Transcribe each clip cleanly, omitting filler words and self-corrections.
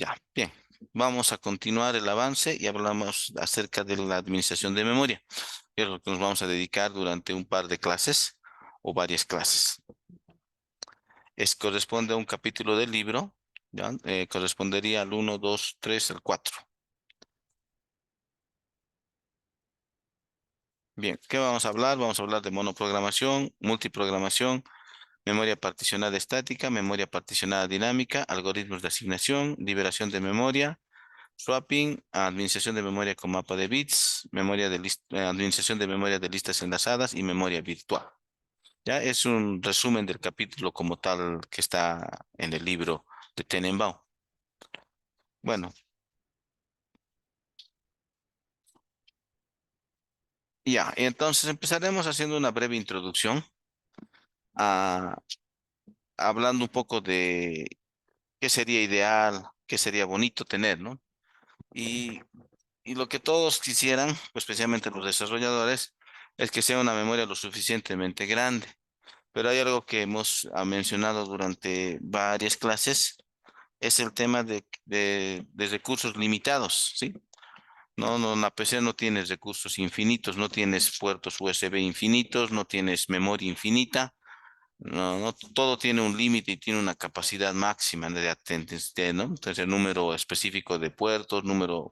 Ya, bien. Vamos a continuar el avance y hablamos acerca de la administración de memoria, que es lo que nos vamos a dedicar durante un par de clases o varias clases. Corresponde a un capítulo del libro, ¿ya? Correspondería al uno, 2, 3, al 4. Bien, ¿qué vamos a hablar? Vamos a hablar de monoprogramación, multiprogramación, memoria particionada estática, memoria particionada dinámica, algoritmos de asignación, liberación de memoria, swapping, administración de memoria con mapa de bits, administración de memoria de listas enlazadas y memoria virtual. Ya es un resumen del capítulo como tal que está en el libro de Tenenbaum. Bueno, ya, entonces empezaremos haciendo una breve introducción, a, hablando un poco de qué sería ideal, qué sería bonito tener, ¿no? Y, y lo que todos quisieran, pues especialmente los desarrolladores, es que sea una memoria lo suficientemente grande. Pero hay algo que hemos mencionado durante varias clases, es el tema de recursos limitados, ¿sí? No, la PC no tienes recursos infinitos, no tienes puertos USB infinitos, no tienes memoria infinita, no, todo tiene un límite y tiene una capacidad máxima ¿no? Entonces, el número específico de puertos,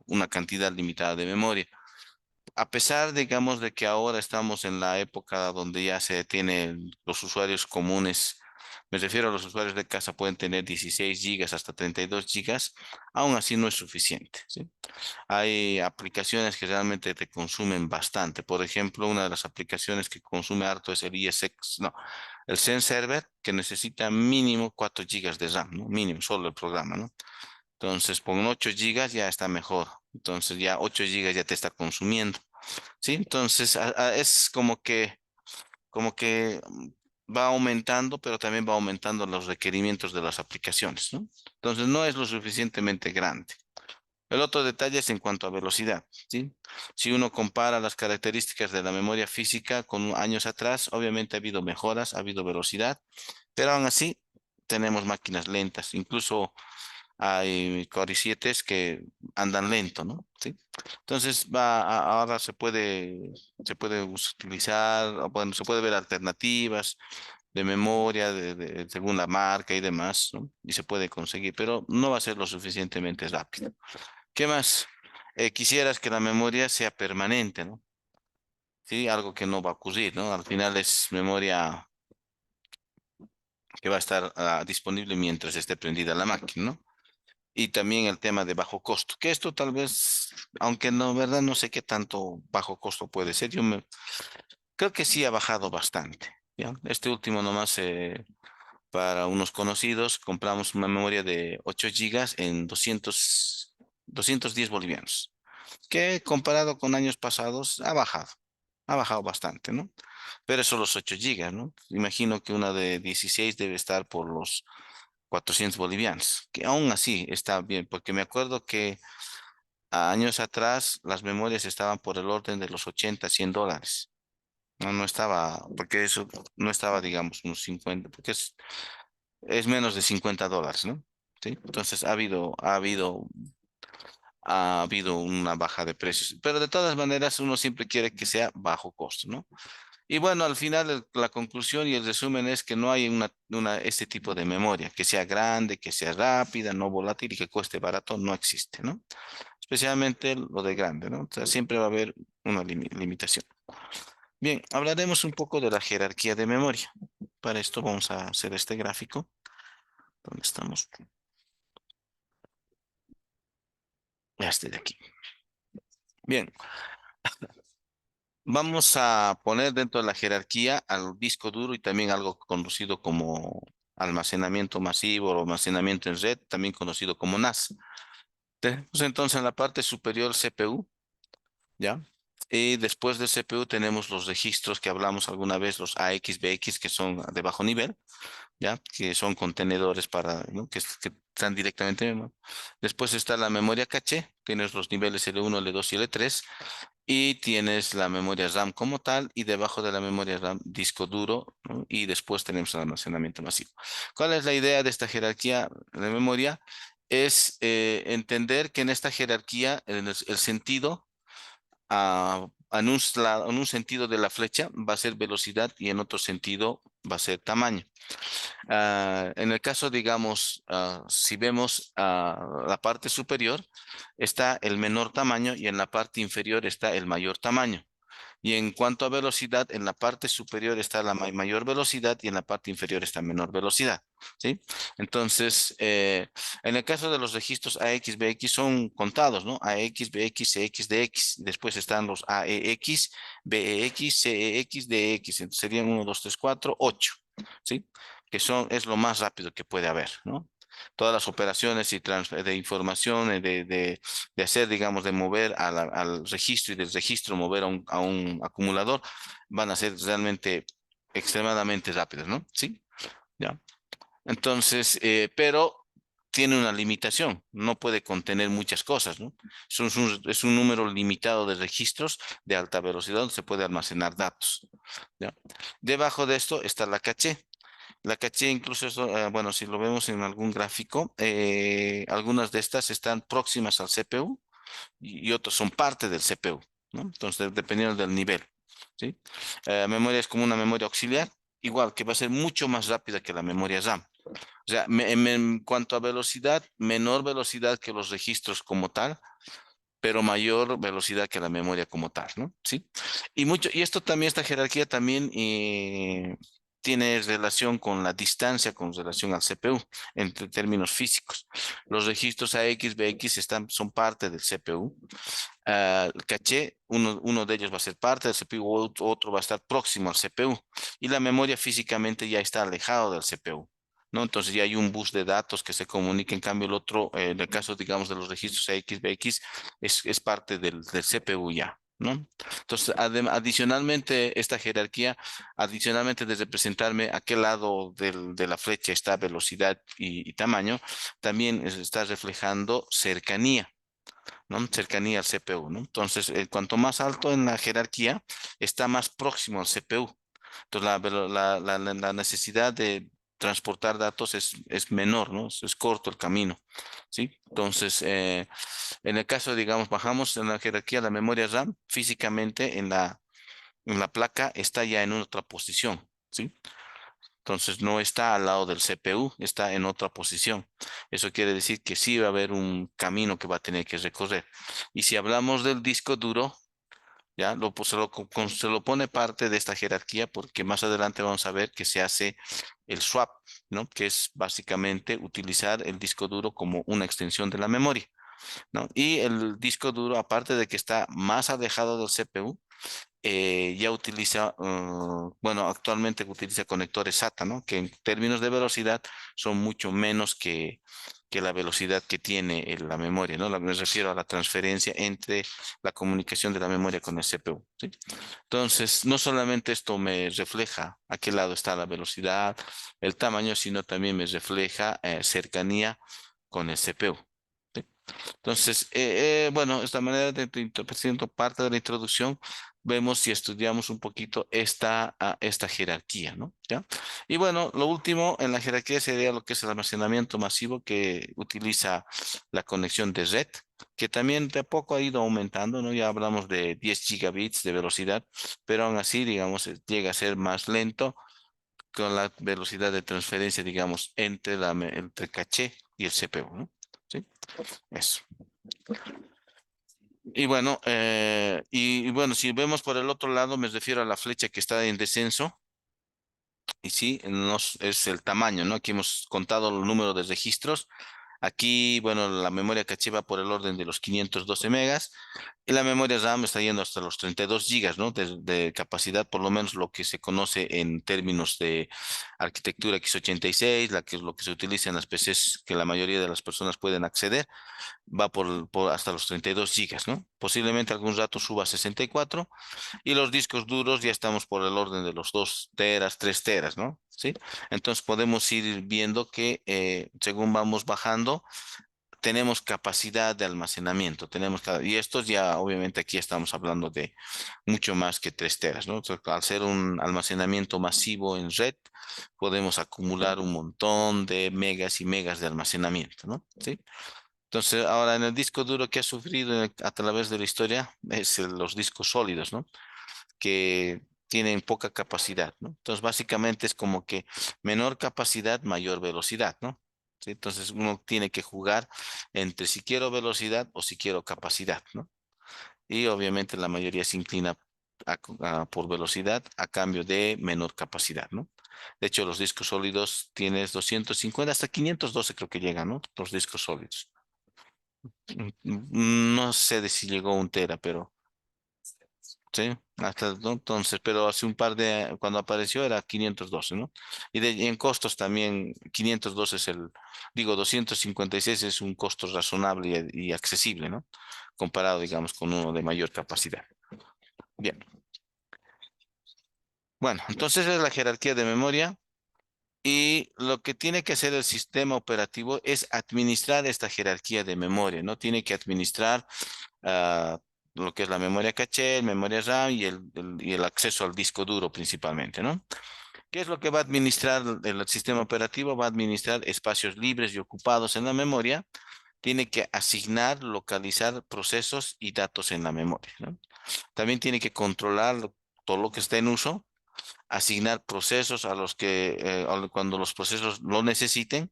una cantidad limitada de memoria. A pesar, digamos, de que ahora estamos en la época donde ya se tienen los usuarios comunes, me refiero a los usuarios de casa, pueden tener 16 gigas hasta 32 gigas, aún así no es suficiente, ¿sí? Hay aplicaciones que realmente te consumen bastante. Por ejemplo, una de las aplicaciones que consume harto es el ISX, no, el Zen Server, que necesita mínimo 4 gigas de RAM, ¿no? Mínimo, solo el programa, ¿no? Entonces, con 8 gigas ya está mejor. Entonces, ya 8 gigas ya te está consumiendo. Sí, entonces es como que va aumentando, pero también va aumentando los requerimientos de las aplicaciones, ¿no? Entonces no es lo suficientemente grande. El otro detalle es en cuanto a velocidad, ¿sí? Si uno compara las características de la memoria física con años atrás, obviamente ha habido mejoras, ha habido velocidad, pero aún así tenemos máquinas lentas. Incluso hay Core i7 que andan lento, ¿no? ¿Sí? Entonces ahora se puede utilizar, o bueno, se puede ver alternativas de memoria según la marca y demás, ¿no? Y se puede conseguir, pero no va a ser lo suficientemente rápido. ¿Qué más? Quisieras que la memoria sea permanente, ¿no? Sí, algo que no va a ocurrir, ¿no? Al final es memoria que va a estar disponible mientras esté prendida la máquina, ¿no? Y también el tema de bajo costo, que esto tal vez, aunque no, verdad, no sé qué tanto bajo costo puede ser. Creo que sí ha bajado bastante. ¿Ya? Este último nomás, para unos conocidos, compramos una memoria de 8 gigas en 210 bolivianos, que comparado con años pasados ha bajado bastante, ¿no? Pero eso los 8 gigas, ¿no? Imagino que una de 16 debe estar por los 400 bolivianos, que aún así está bien, porque me acuerdo que a años atrás las memorias estaban por el orden de los 80, $100. No estaba, porque eso no estaba, digamos, unos 50, porque es menos de $50, ¿no? Sí. Entonces ha habido una baja de precios, pero de todas maneras uno siempre quiere que sea bajo costo, ¿no? Y bueno, al final la conclusión y el resumen es que no hay este tipo de memoria, que sea grande, que sea rápida, no volátil y que cueste barato, no existe, ¿no? Especialmente lo de grande, ¿no? O sea, siempre va a haber una limitación. Bien, hablaremos un poco de la jerarquía de memoria. Para esto vamos a hacer este gráfico. ¿Dónde estamos? Este de aquí. Bien, vamos a poner dentro de la jerarquía al disco duro y también algo conocido como almacenamiento masivo o almacenamiento en red, también conocido como NAS. Tenemos entonces en la parte superior CPU, ¿ya? Y después del CPU tenemos los registros que hablamos alguna vez, los AXBX, que son de bajo nivel, ¿ya? Que son contenedores ¿no? que están directamente, ¿no? Después está la memoria caché, tienes los niveles L1, L2 y L3, y tienes la memoria RAM como tal, y debajo de la memoria RAM, disco duro, ¿no? Y después tenemos el almacenamiento masivo. ¿Cuál es la idea de esta jerarquía de memoria? es entender que en esta jerarquía el sentido en un sentido de la flecha va a ser velocidad y en otro sentido va a ser tamaño. En el caso, digamos, si vemos la parte superior, está el menor tamaño y en la parte inferior está el mayor tamaño. Y en cuanto a velocidad, en la parte superior está la mayor velocidad y en la parte inferior está menor velocidad. ¿Sí? Entonces, en el caso de los registros AX, BX son contados, ¿no? AX, BX, CX, DX. Después están los AEX, BEX, CEX, DX. Entonces serían uno, 2, 3, 4, 8. ¿Sí? Es lo más rápido que puede haber, ¿no? Todas las operaciones y de información, de hacer, digamos, de mover al registro y del registro mover a un acumulador, van a ser realmente extremadamente rápidos, ¿no? Sí, ya. Entonces, pero tiene una limitación, no puede contener muchas cosas, ¿no? Es un número limitado de registros de alta velocidad donde se puede almacenar datos, ¿ya? Debajo de esto está la caché. La caché incluso, bueno, si lo vemos en algún gráfico, algunas de estas están próximas al CPU y otros son parte del CPU, ¿no? Entonces, dependiendo del nivel, ¿sí? Memoria es como una memoria auxiliar, igual que va a ser mucho más rápida que la memoria RAM. O sea, en cuanto a velocidad, menor velocidad que los registros como tal, pero mayor velocidad que la memoria como tal, ¿no? Sí. Y esto también, esta jerarquía también tiene relación con la distancia con relación al CPU, entre términos físicos. Los registros AX, BX son parte del CPU. El caché, uno de ellos va a ser parte del CPU, otro va a estar próximo al CPU. Y la memoria físicamente ya está alejado del CPU. ¿No? Entonces ya hay un bus de datos que se comunica. En cambio, el otro, en el caso, digamos, de los registros AX, BX, es parte del CPU ya, ¿no? Entonces, adicionalmente, esta jerarquía, adicionalmente de representarme a qué lado de la flecha está velocidad y tamaño, también está reflejando cercanía. ¿No? Cercanía al CPU, ¿no? Entonces, cuanto más alto en la jerarquía, está más próximo al CPU. Entonces, la necesidad de transportar datos es menor, ¿no? Es corto el camino, ¿sí? Entonces, en el caso, digamos, bajamos en la jerarquía la memoria RAM, físicamente en la placa está ya en otra posición, ¿sí? Entonces no está al lado del CPU, está en otra posición. Eso quiere decir que sí va a haber un camino que va a tener que recorrer. Y si hablamos del disco duro, ya se lo pone parte de esta jerarquía porque más adelante vamos a ver que se hace el swap, ¿no? Que es básicamente utilizar el disco duro como una extensión de la memoria, ¿no? Y el disco duro, aparte de que está más alejado del CPU, ya utiliza, bueno, actualmente utiliza conectores SATA, ¿no? Que en términos de velocidad son mucho menos que la velocidad que tiene la memoria, ¿no? Me refiero a la transferencia entre la comunicación de la memoria con el CPU, ¿sí? Entonces, no solamente esto me refleja a qué lado está la velocidad, el tamaño, sino también me refleja cercanía con el CPU. ¿Sí? Entonces, bueno, esta manera presento parte de la introducción, vemos si estudiamos un poquito esta jerarquía, ¿no? ¿Ya? Y bueno, lo último en la jerarquía sería lo que es el almacenamiento masivo que utiliza la conexión de red, que también de a poco ha ido aumentando, ¿no? Ya hablamos de 10 gigabits de velocidad, pero aún así, digamos, llega a ser más lento con la velocidad de transferencia, digamos, entre caché y el CPU, ¿no? ¿Sí? Eso. Y bueno, si vemos por el otro lado, me refiero a la flecha que está en descenso, y sí, es el tamaño, ¿no? Aquí hemos contado el número de registros. Aquí, bueno, la memoria caché va por el orden de los 512 megas y la memoria RAM está yendo hasta los 32 gigas, ¿no? De capacidad, por lo menos lo que se conoce en términos de arquitectura x86, la que es lo que se utiliza en las PCs que la mayoría de las personas pueden acceder, va por hasta los 32 gigas, ¿no? Posiblemente algún rato suba a 64 y los discos duros ya estamos por el orden de los 2 teras, 3 teras, ¿no? ¿Sí? Entonces podemos ir viendo que según vamos bajando, tenemos capacidad de almacenamiento, y estos ya, obviamente, aquí estamos hablando de mucho más que 3 teras, ¿no? Entonces, al ser un almacenamiento masivo en red, podemos acumular un montón de megas y megas de almacenamiento, ¿no? ¿Sí? Entonces, ahora en el disco duro que ha sufrido a través de la historia es los discos sólidos, ¿no? Que tienen poca capacidad, ¿no? Entonces, básicamente es como que menor capacidad, mayor velocidad, ¿no? ¿Sí? Entonces, uno tiene que jugar entre si quiero velocidad o si quiero capacidad, ¿no? Y obviamente la mayoría se inclina por velocidad a cambio de menor capacidad, ¿no? De hecho, los discos sólidos tienes 250 hasta 512 creo que llegan, ¿no? Los discos sólidos. No sé de si llegó a un tera, pero sí, hasta ¿no? Entonces, pero hace un par de, cuando apareció era 512, ¿no? Y en costos también 512 es digo, 256 es un costo razonable y accesible, ¿no? Comparado, digamos, con uno de mayor capacidad. Bien, bueno, entonces es la jerarquía de memoria y lo que tiene que hacer el sistema operativo es administrar esta jerarquía de memoria, ¿no? Tiene que administrar ah, lo que es la memoria caché, memoria RAM y el acceso al disco duro principalmente, ¿no? ¿Qué es lo que va a administrar el sistema operativo? Va a administrar espacios libres y ocupados en la memoria. Tiene que asignar, localizar procesos y datos en la memoria, ¿no? También tiene que controlar todo lo que está en uso, asignar procesos a los que cuando los procesos lo necesiten,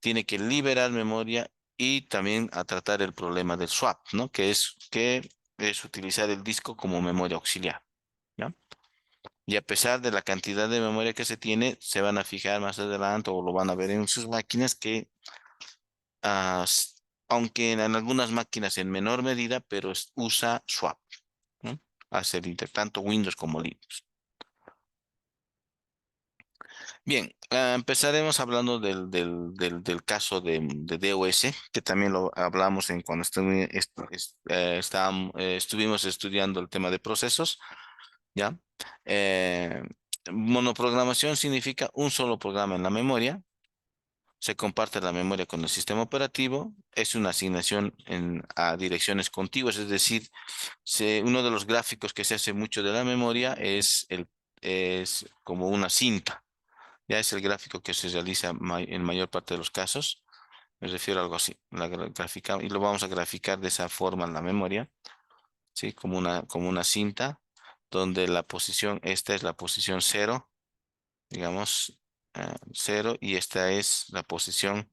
tiene que liberar memoria y también a tratar el problema del swap, ¿no? Que es utilizar el disco como memoria auxiliar, ¿ya? Y a pesar de la cantidad de memoria que se tiene, se van a fijar más adelante o lo van a ver en sus máquinas que, ah, s- aunque en algunas máquinas en menor medida, pero usa swap, ¿no? Hace tanto Windows como Linux. Bien, empezaremos hablando del caso de DOS, que también lo hablamos en cuando estuvimos estudiando el tema de procesos, ¿ya? Eh, Monoprogramación significa un solo programa en la memoria, se comparte la memoria con el sistema operativo, es una asignación a direcciones contiguas, es decir, uno de los gráficos que se hace mucho de la memoria es como una cinta. Ya es el gráfico que se realiza en mayor parte de los casos. Me refiero a algo así. Y lo vamos a graficar de esa forma en la memoria, ¿sí? Como una cinta, donde esta es la posición cero, digamos, 0, y esta es la posición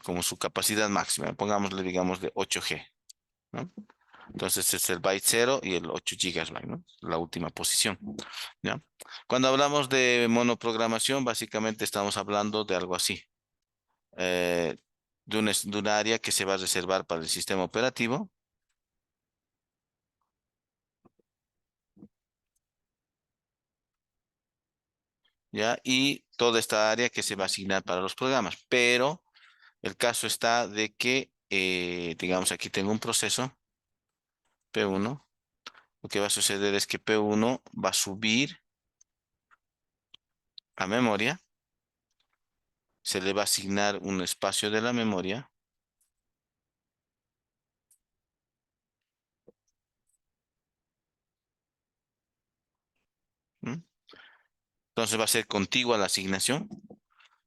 como su capacidad máxima. Pongámosle, digamos, de 8G, ¿no? Entonces es el byte cero y el 8 gigabyte, ¿no? La última posición, ¿ya? Cuando hablamos de monoprogramación, básicamente estamos hablando de algo así. eh, de un área que se va a reservar para el sistema operativo, ¿ya? Y toda esta área que se va a asignar para los programas. Pero el caso está de que, digamos, aquí tengo un proceso, P1. Lo que va a suceder es que P1 va a subir a memoria, se le va a asignar un espacio de la memoria. ¿M? Entonces va a ser contigua la asignación,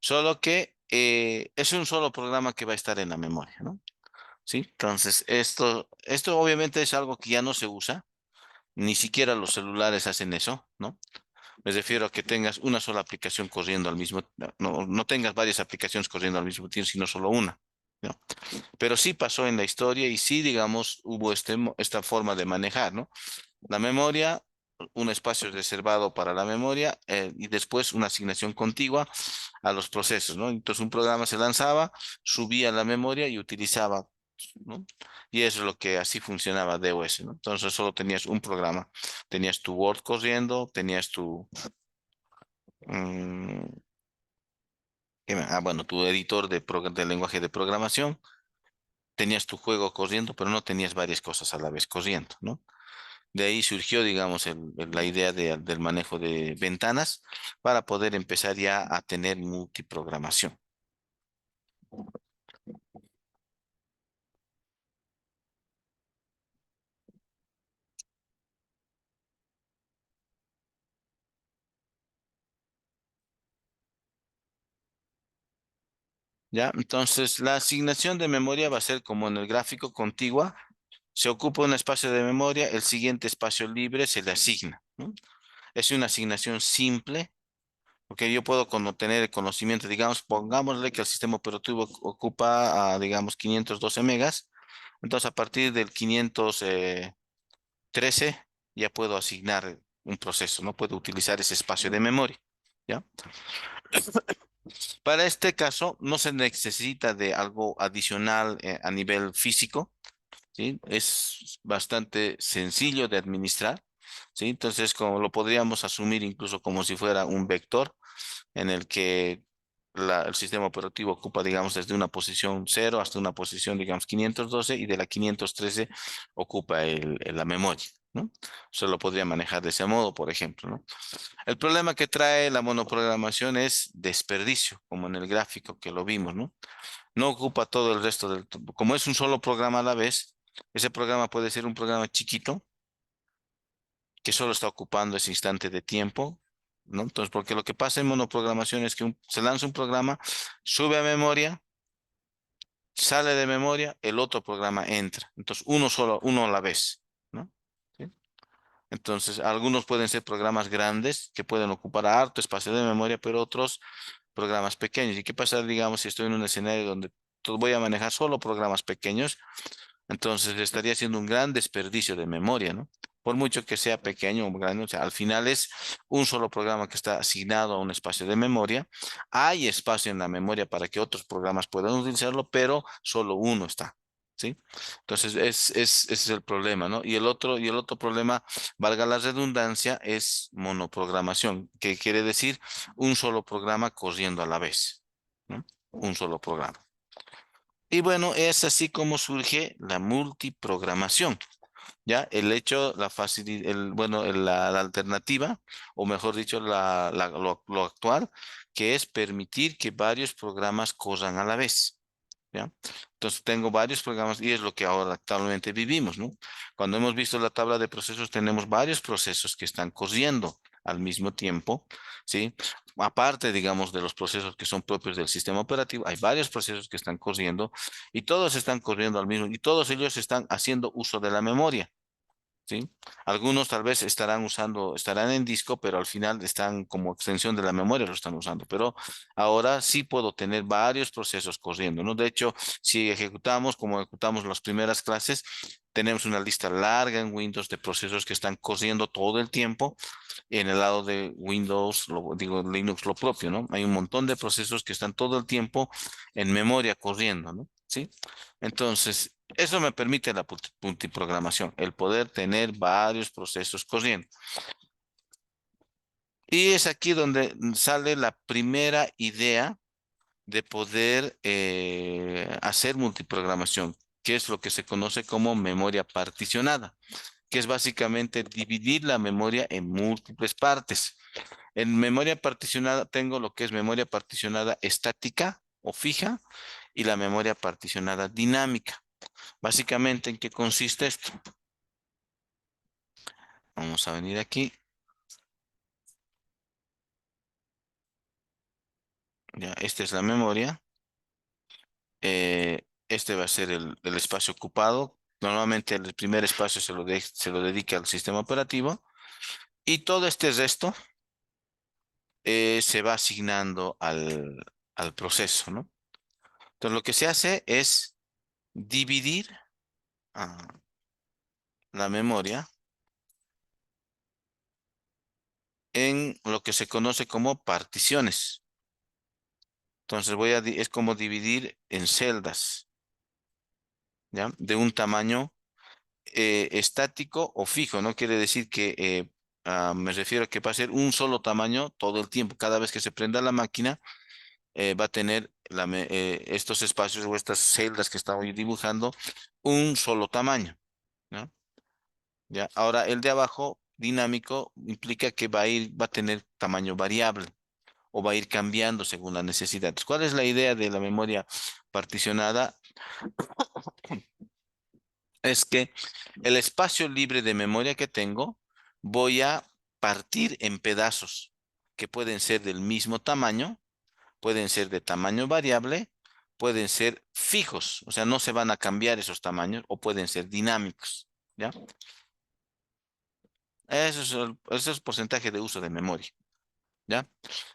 solo que es un solo programa que va a estar en la memoria, ¿no? ¿Sí? Entonces, esto obviamente es algo que ya no se usa, ni siquiera los celulares hacen eso, ¿no? Me refiero a que tengas una sola aplicación corriendo no tengas varias aplicaciones corriendo al mismo tiempo, sino solo una, ¿no? Pero sí pasó en la historia y sí, digamos, hubo esta forma de manejar, ¿no? La memoria, un espacio reservado para la memoria y después una asignación contigua a los procesos, ¿no? Entonces un programa se lanzaba, subía la memoria y utilizaba, ¿no? Y eso es lo que así funcionaba DOS, ¿no? Entonces solo tenías un programa, tenías tu Word corriendo, tenías mm, bueno, tu editor de lenguaje de programación, tenías tu juego corriendo, pero no tenías varias cosas a la vez corriendo, ¿no? De ahí surgió, digamos, la idea del manejo de ventanas para poder empezar ya a tener multiprogramación. ¿ya? Entonces, la asignación de memoria va a ser como en el gráfico contigua. Se ocupa un espacio de memoria, el siguiente espacio libre se le asigna, ¿no? Es una asignación simple, porque yo puedo tener el conocimiento, digamos, pongámosle que el sistema operativo ocupa, digamos, 512 megas. Entonces, a partir del 513 ya puedo asignar un proceso, ¿no? Puedo utilizar ese espacio de memoria, ¿ya? Para este caso, no se necesita de algo adicional a nivel físico, ¿sí? Es bastante sencillo de administrar, ¿sí? Entonces, como lo podríamos asumir incluso como si fuera un vector en el que el sistema operativo ocupa, digamos, desde una posición 0 hasta una posición, digamos, 512 y de la 513 ocupa la memoria, ¿no? Se lo podría manejar de ese modo, por ejemplo, ¿no? El problema que trae la monoprogramación es desperdicio, como en el gráfico que lo vimos, ¿no? No ocupa todo el resto como es un solo programa a la vez, ese programa puede ser un programa chiquito que solo está ocupando ese instante de tiempo, ¿no? Entonces, porque lo que pasa en monoprogramación es que se lanza un programa, sube a memoria, sale de memoria, el otro programa entra. Entonces, uno a la vez, ¿no? ¿Sí? Entonces, algunos pueden ser programas grandes que pueden ocupar harto espacio de memoria, pero otros programas pequeños. ¿Y qué pasa, digamos, si estoy en un escenario donde voy a manejar solo programas pequeños? Entonces estaría haciendo un gran desperdicio de memoria, ¿no? Por mucho que sea pequeño o grande, o sea, al final es un solo programa que está asignado a un espacio de memoria. Hay espacio en la memoria para que otros programas puedan utilizarlo, pero solo uno está, ¿sí? Entonces ese es el problema, ¿no? Y el otro problema, valga la redundancia, es monoprogramación, que quiere decir un solo programa corriendo a la vez, ¿no? Un solo programa. Y bueno, es así como surge la multiprogramación, ¿ya? El hecho, la facilidad, bueno, la alternativa, o mejor dicho, lo actual, que es permitir que varios programas corran a la vez. ¿Ya? Entonces tengo varios programas y es lo que ahora actualmente vivimos, ¿no? Cuando hemos visto la tabla de procesos, tenemos varios procesos que están corriendo al mismo tiempo, ¿sí? Aparte, digamos, de los procesos que son propios del sistema operativo, hay varios procesos que están corriendo y todos están corriendo al mismo y todos ellos están haciendo uso de la memoria. ¿Sí? Algunos tal vez estarán en disco, pero al final están como extensión de la memoria, lo están usando. Pero ahora sí puedo tener varios procesos corriendo, ¿no? De hecho, si ejecutamos como ejecutamos las primeras clases, tenemos una lista larga en Windows de procesos que están corriendo todo el tiempo. En el lado de Windows, digo Linux, lo propio, ¿no? Hay un montón de procesos que están todo el tiempo en memoria corriendo, ¿no? ¿Sí? Entonces, eso me permite la multiprogramación, el poder tener varios procesos corriendo. Y es aquí donde sale la primera idea de poder hacer multiprogramación, que es lo que se conoce como memoria particionada, que es básicamente dividir la memoria en múltiples partes. En memoria particionada tengo lo que es memoria particionada estática o fija y la memoria particionada dinámica. Básicamente, ¿en qué consiste esto? Vamos a venir aquí. Ya, esta es la memoria. Este va a ser el espacio ocupado. Normalmente el primer espacio se lo dedica al sistema operativo y todo este resto se va asignando al proceso, ¿no? Entonces lo que se hace es dividir la memoria en lo que se conoce como particiones. Entonces es como dividir en celdas, ¿ya? De un tamaño estático o fijo, ¿no? Quiere decir que me refiero a que va a ser un solo tamaño todo el tiempo. Cada vez que se prenda la máquina, va a tener estos espacios o estas celdas que estaba yo dibujando un solo tamaño, ¿no? ¿Ya? Ahora, el de abajo, dinámico, implica que va a tener tamaño variable o va a ir cambiando según las necesidades. ¿Cuál es la idea de la memoria particionada? Es que el espacio libre de memoria que tengo voy a partir en pedazos que pueden ser del mismo tamaño, pueden ser de tamaño variable pueden ser fijos, o sea, no se van a cambiar esos tamaños, o pueden ser dinámicos, ¿ya? Eso es el porcentaje de uso de memoria, ¿ya?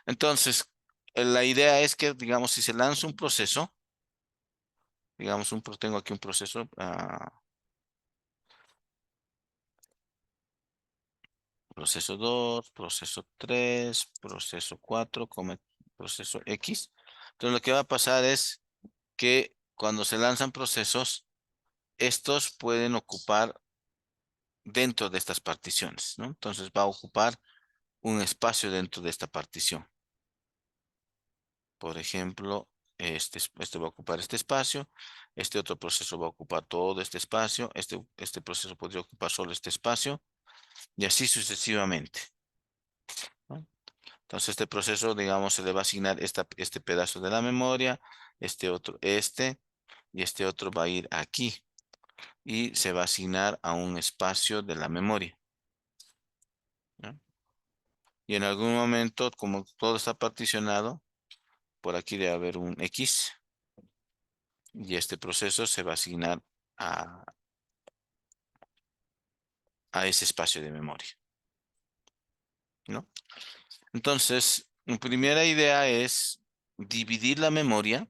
Entonces, la idea es que, digamos, si se lanza un proceso, digamos, tengo aquí un proceso, proceso 2, proceso 3, proceso 4, proceso X. Entonces, lo que va a pasar es que cuando se lanzan procesos, estos pueden ocupar dentro de estas particiones, ¿no? Entonces, va a ocupar un espacio dentro de esta partición. Por ejemplo, este va a ocupar este espacio, este otro proceso va a ocupar todo este espacio, este proceso podría ocupar solo este espacio, y así sucesivamente, ¿no? Entonces, este proceso, digamos, se le va a asignar este pedazo de la memoria, este otro, y este otro va a ir aquí, y se va a asignar a un espacio de la memoria, ¿no? Y en algún momento, como todo está particionado, por aquí debe haber un X, y este proceso se va a asignar a, a ese espacio de memoria, ¿no? Entonces, mi primera idea es dividir la memoria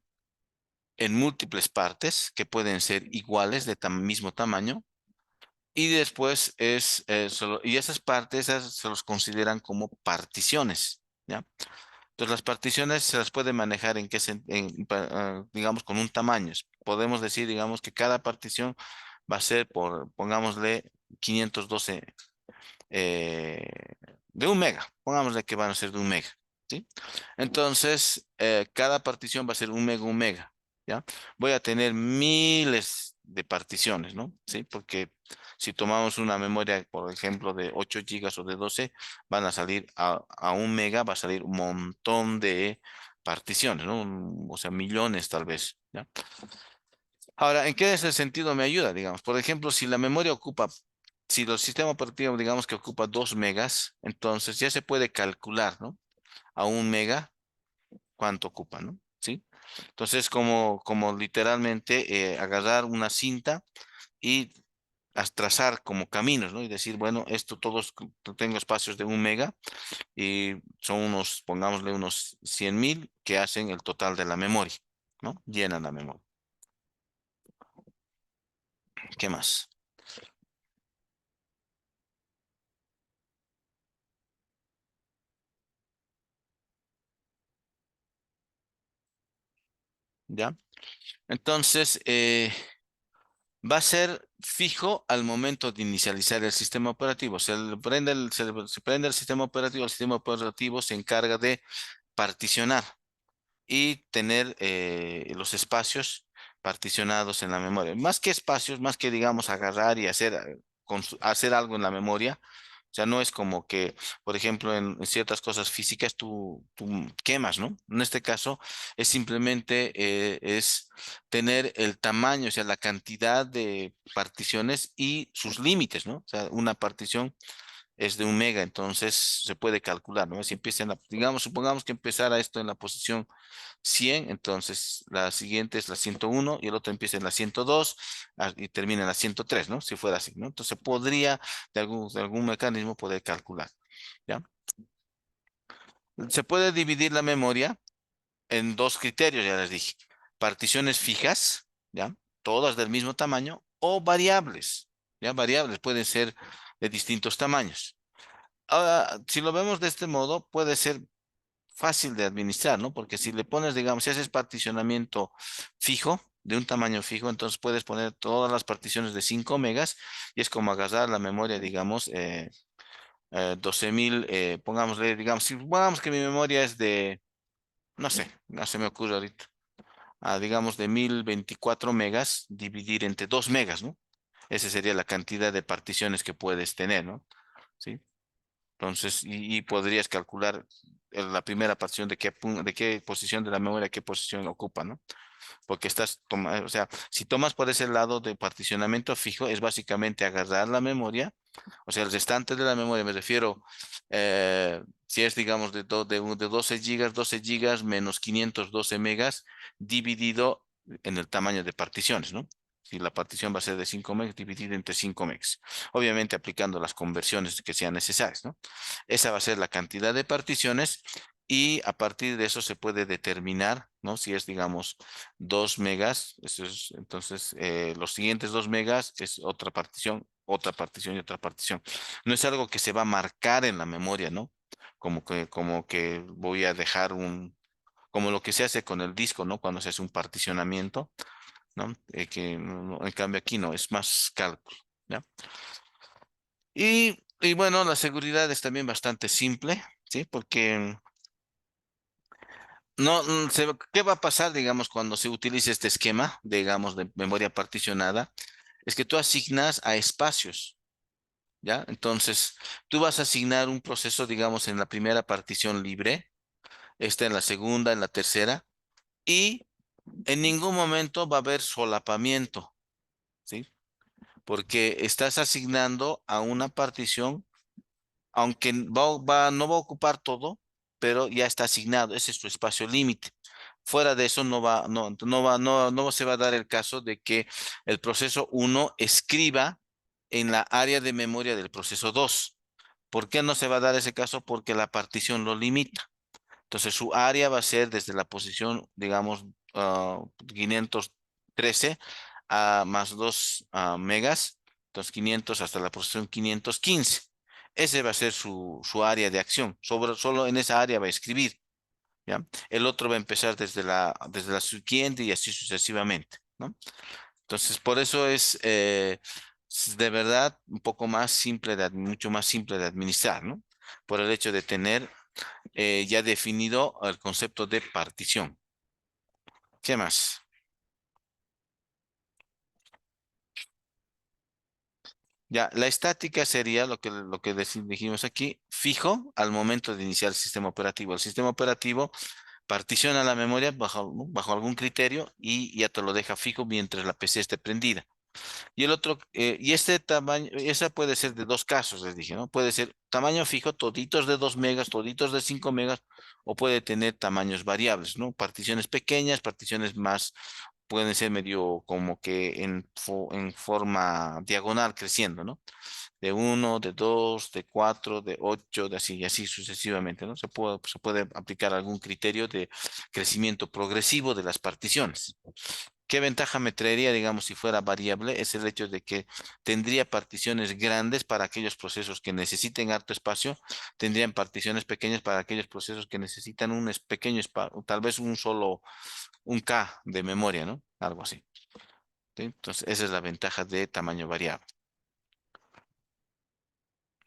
en múltiples partes que pueden ser iguales de mismo tamaño, y después y esas partes se los consideran como particiones, ¿ya? Entonces, las particiones se las puede manejar digamos, con un tamaño. Podemos decir, digamos, que cada partición va a ser pongámosle, 512 eh, de 1 mega. Pongámosle que van a ser de 1 mega, ¿sí? Entonces, cada partición va a ser 1 mega, 1 mega, ¿ya? Voy a tener miles de particiones, ¿no? ¿Sí? Porque si tomamos una memoria, por ejemplo, de 8 gigas o de 12, van a salir a 1 mega, va a salir un montón de particiones, ¿no? O sea, millones tal vez, ¿ya? Ahora, ¿en qué ese sentido me ayuda, digamos? Por ejemplo, si el sistema operativo, digamos que ocupa 2 megas, entonces ya se puede calcular, ¿no? A 1 mega, cuánto ocupa, ¿no? ¿Sí? Entonces, como literalmente agarrar una cinta y trazar como caminos, ¿no? Y decir, bueno, tengo espacios de 1 mega, y son pongámosle unos 100.000 que hacen el total de la memoria, ¿no? Llenan la memoria. ¿Qué más? ¿Ya? Entonces, va a ser fijo al momento de inicializar el sistema operativo. Se prende el sistema operativo se encarga de particionar y tener los espacios particionados en la memoria. Más que espacios, más que, digamos, agarrar y hacer algo en la memoria. O sea, no es como que, por ejemplo, en ciertas cosas físicas tú quemas, ¿no? En este caso es simplemente es tener el tamaño, o sea, la cantidad de particiones y sus límites, ¿no? O sea, una partición es de 1 mega, entonces se puede calcular, ¿no? Si empieza digamos, supongamos que empezara esto en la posición 100, entonces la siguiente es la 101 y el otro empieza en la 102, y termina en la 103, ¿no? Si fuera así, ¿no? Entonces podría, de algún mecanismo, poder calcular, ¿ya? Se puede dividir la memoria en dos criterios, ya les dije. Particiones fijas, ¿ya? Todas del mismo tamaño, o variables, ¿ya? Variables pueden ser de distintos tamaños. Ahora, si lo vemos de este modo, puede ser fácil de administrar, ¿no? Porque si le pones, digamos, si haces particionamiento fijo, de un tamaño fijo, entonces puedes poner todas las particiones de 5 megas, y es como agarrar la memoria, digamos, 12.000, pongámosle, digamos, si supongamos que mi memoria es de, no sé, no se me ocurre ahorita, digamos, de 1024 megas, dividir entre 2 megas, ¿no? Esa sería la cantidad de particiones que puedes tener, ¿no? ¿Sí? Entonces, y podrías calcular la primera partición de qué posición de la memoria, qué posición ocupa, ¿no? Porque o sea, si tomas por ese lado de particionamiento fijo, es básicamente agarrar la memoria, o sea, el restante de la memoria, me refiero, si es, digamos, de 12 gigas, 12 gigas menos 512 megas, dividido en el tamaño de particiones, ¿no? Si la partición va a ser de 5 megas, dividida entre 5 megas. Obviamente aplicando las conversiones que sean necesarias, ¿no? Esa va a ser la cantidad de particiones y a partir de eso se puede determinar, ¿no? Si es, digamos, 2 megas, eso es, entonces los siguientes 2 megas es otra partición y otra partición. No es algo que se va a marcar en la memoria, ¿no? Como que voy a dejar como lo que se hace con el disco, ¿no? Cuando se hace un particionamiento, ¿no? En cambio aquí no, es más cálculo, ¿ya? Y bueno, la seguridad es también bastante simple, ¿sí? Porque no, ¿qué va a pasar, digamos, cuando se utilice este esquema, digamos, de memoria particionada? Es que tú asignas a espacios, ¿ya? Entonces, tú vas a asignar un proceso, digamos, en la primera partición libre, esta en la segunda, en la tercera, y en ningún momento va a haber solapamiento, ¿sí? Porque estás asignando a una partición, aunque no va a ocupar todo, pero ya está asignado, ese es tu espacio límite. Fuera de eso no se va a dar el caso de que el proceso uno escriba en la área de memoria del proceso 2. ¿Por qué no se va a dar ese caso? Porque la partición lo limita. Entonces su área va a ser desde la posición, digamos, 513 a más 2 megas, entonces 500 hasta la posición 515. Ese va a ser su área de acción. Solo en esa área va a escribir, ¿ya? El otro va a empezar desde la siguiente y así sucesivamente, ¿no? Entonces, por eso es de verdad un poco más simple, mucho más simple de administrar, ¿no? Por el hecho de tener ya definido el concepto de partición. ¿Qué más? Ya, la estática sería lo que dijimos aquí, fijo al momento de iniciar el sistema operativo. El sistema operativo particiona la memoria bajo algún criterio y ya te lo deja fijo mientras la PC esté prendida. Y el otro, y este tamaño, esa puede ser de dos casos, les dije, ¿no? Puede ser tamaño fijo, toditos de 2 megas, toditos de 5 megas, o puede tener tamaños variables, ¿no? Particiones pequeñas, particiones más, pueden ser medio como que en forma diagonal creciendo, ¿no? De uno, de dos, de cuatro, de ocho, de así y así sucesivamente, ¿no? Se puede aplicar algún criterio de crecimiento progresivo de las particiones. ¿Qué ventaja me traería, digamos, si fuera variable? Es el hecho de que tendría particiones grandes para aquellos procesos que necesiten harto espacio, tendrían particiones pequeñas para aquellos procesos que necesitan un pequeño espacio, tal vez un K de memoria, ¿no? Algo así. ¿Sí? Entonces, esa es la ventaja de tamaño variable.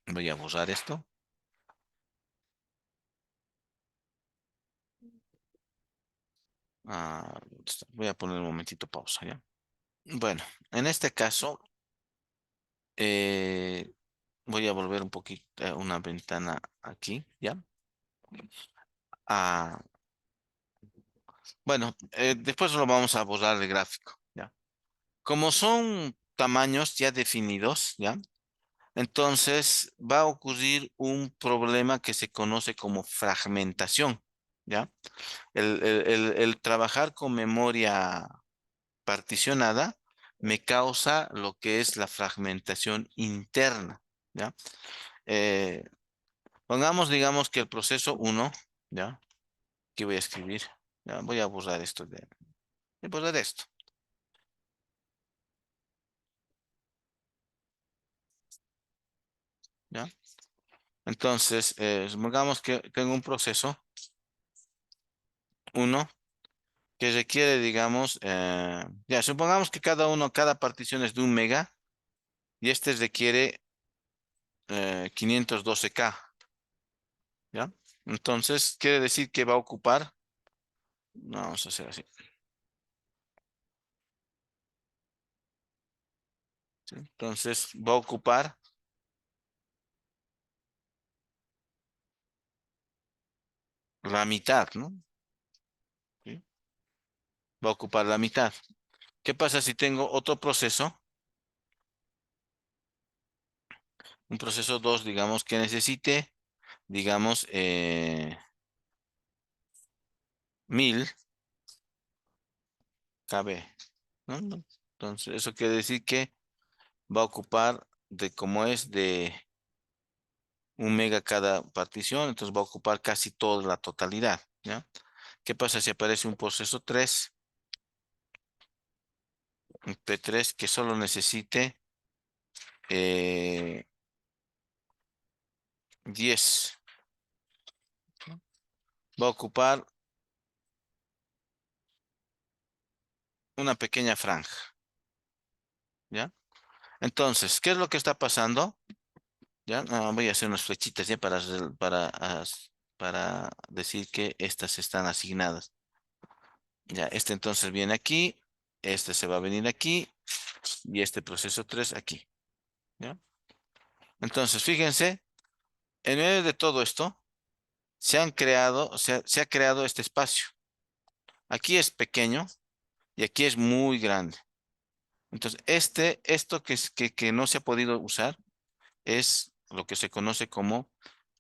Voy a borrar esto. Ah, voy a poner un momentito pausa, ¿ya? Bueno, en este caso, eh, voy a volver un poquito a una ventana aquí, ¿ya? Ah, bueno, después lo vamos a borrar el gráfico, ¿ya? Como son tamaños ya definidos, ¿ya? Entonces va a ocurrir un problema que se conoce como fragmentación, ¿ya? El trabajar con memoria particionada me causa lo que es la fragmentación interna, ¿ya? Eh, pongamos, digamos que el proceso uno, ¿ya? ¿Qué voy a escribir? Ya, voy a borrar voy a borrar esto, ¿ya? Entonces, supongamos que tengo un proceso uno que requiere, digamos, ya, supongamos que cada partición es de 1 mega y este requiere 512K, ¿ya? Entonces, quiere decir que va a ocupar, no, vamos a hacer así, ¿sí? Entonces, va a ocupar la mitad, ¿no? ¿Sí? Va a ocupar la mitad. ¿Qué pasa si tengo otro proceso, un proceso 2, digamos, que necesite, digamos, 1000, KB, ¿no? ¿No? Entonces, eso quiere decir que va a ocupar de como es de 1 mega cada partición, entonces va a ocupar casi toda la totalidad, ¿ya? ¿Qué pasa si aparece un proceso 3, un P3 que solo necesite 10? Va a ocupar una pequeña franja, ¿ya? Entonces, ¿qué es lo que está pasando? ¿Ya? Voy a hacer unas flechitas ya para decir que estas están asignadas. Ya, este entonces viene aquí, este se va a venir aquí y este proceso 3 aquí, ¿ya? Entonces, fíjense, en medio de todo esto se ha creado este espacio. Aquí es pequeño y aquí es muy grande. Entonces, esto que no se ha podido usar es lo que se conoce como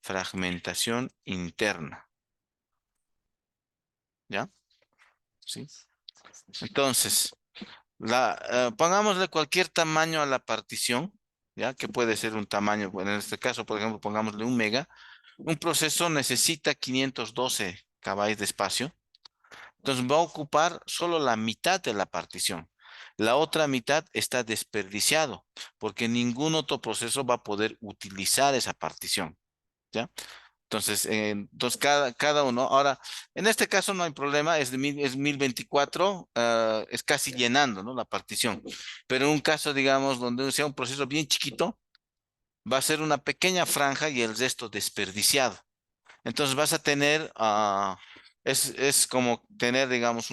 fragmentación interna, ¿ya? ¿Sí? Entonces, pongámosle cualquier tamaño a la partición, ¿ya? Que puede ser un tamaño, bueno, en este caso, por ejemplo, pongámosle 1 mega. Un proceso necesita 512 KB de espacio, entonces va a ocupar solo la mitad de la partición. La otra mitad está desperdiciado, porque ningún otro proceso va a poder utilizar esa partición, ¿ya? Entonces cada uno, ahora, en este caso no hay problema, es 1024, es casi llenando, ¿no? La partición. Pero en un caso, digamos, donde sea un proceso bien chiquito, va a ser una pequeña franja y el resto desperdiciado. Entonces vas a tener, es como tener, digamos,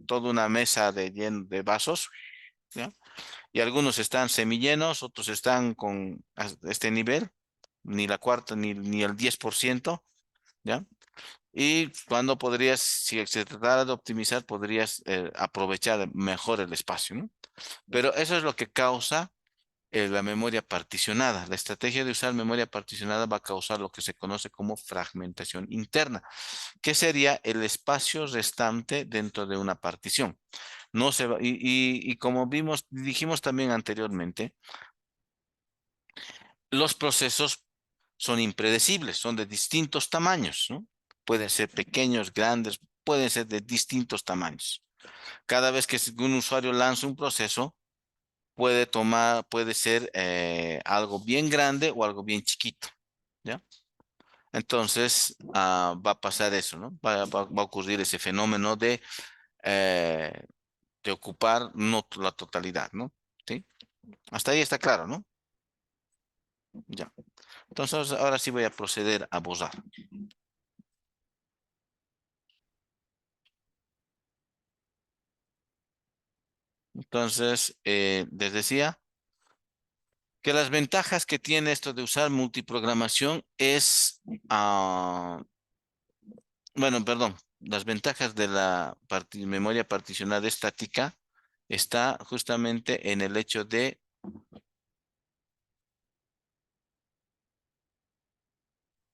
toda una mesa de vasos, ¿ya? Y algunos están semillenos, otros están con este nivel, ni la cuarta, ni el 10%, ¿ya? Y cuando podrías, si se tratara de optimizar, podrías aprovechar mejor el espacio, ¿no? Pero eso es lo que causa la memoria particionada. La estrategia de usar memoria particionada va a causar lo que se conoce como fragmentación interna, que sería el espacio restante dentro de una partición. No se va, y como dijimos también anteriormente, los procesos son impredecibles, son de distintos tamaños, ¿no? Pueden ser pequeños, grandes, pueden ser de distintos tamaños. Cada vez que un usuario lanza un proceso, puede ser algo bien grande o algo bien chiquito, ¿ya? Entonces, va a pasar eso, ¿no? Va a ocurrir ese fenómeno eh, de ocupar no la totalidad, ¿no? ¿Sí? Hasta ahí está claro, ¿no? Ya. Entonces, ahora sí voy a proceder a borrar. Entonces, les decía que las ventajas que tiene esto de usar multiprogramación es, bueno, perdón, las ventajas de la memoria particionada estática está justamente en el hecho de,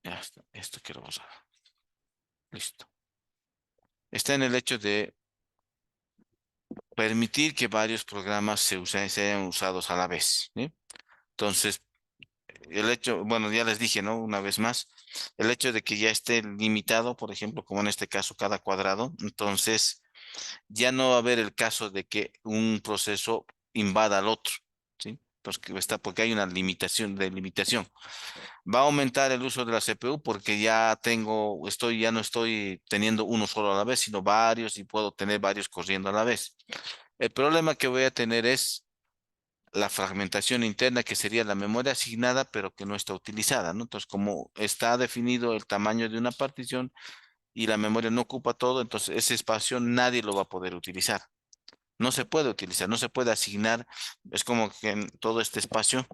ya está, esto quiero borrar, listo. Está en el hecho de permitir que varios programas se hayan usados a la vez, ¿sí? Entonces, el hecho, bueno, ya les dije, ¿no? Una vez más, el hecho de que ya esté limitado, por ejemplo, como en este caso, cada cuadrado, entonces ya no va a haber el caso de que un proceso invada al otro, ¿sí? Porque hay una limitación. Va a aumentar el uso de la CPU porque ya no estoy teniendo uno solo a la vez, sino varios y puedo tener varios corriendo a la vez. El problema que voy a tener es la fragmentación interna, que sería la memoria asignada, pero que no está utilizada, ¿no? Entonces, como está definido el tamaño de una partición y la memoria no ocupa todo, entonces ese espacio nadie lo va a poder utilizar. No se puede utilizar, no se puede asignar. Es como que en todo este espacio,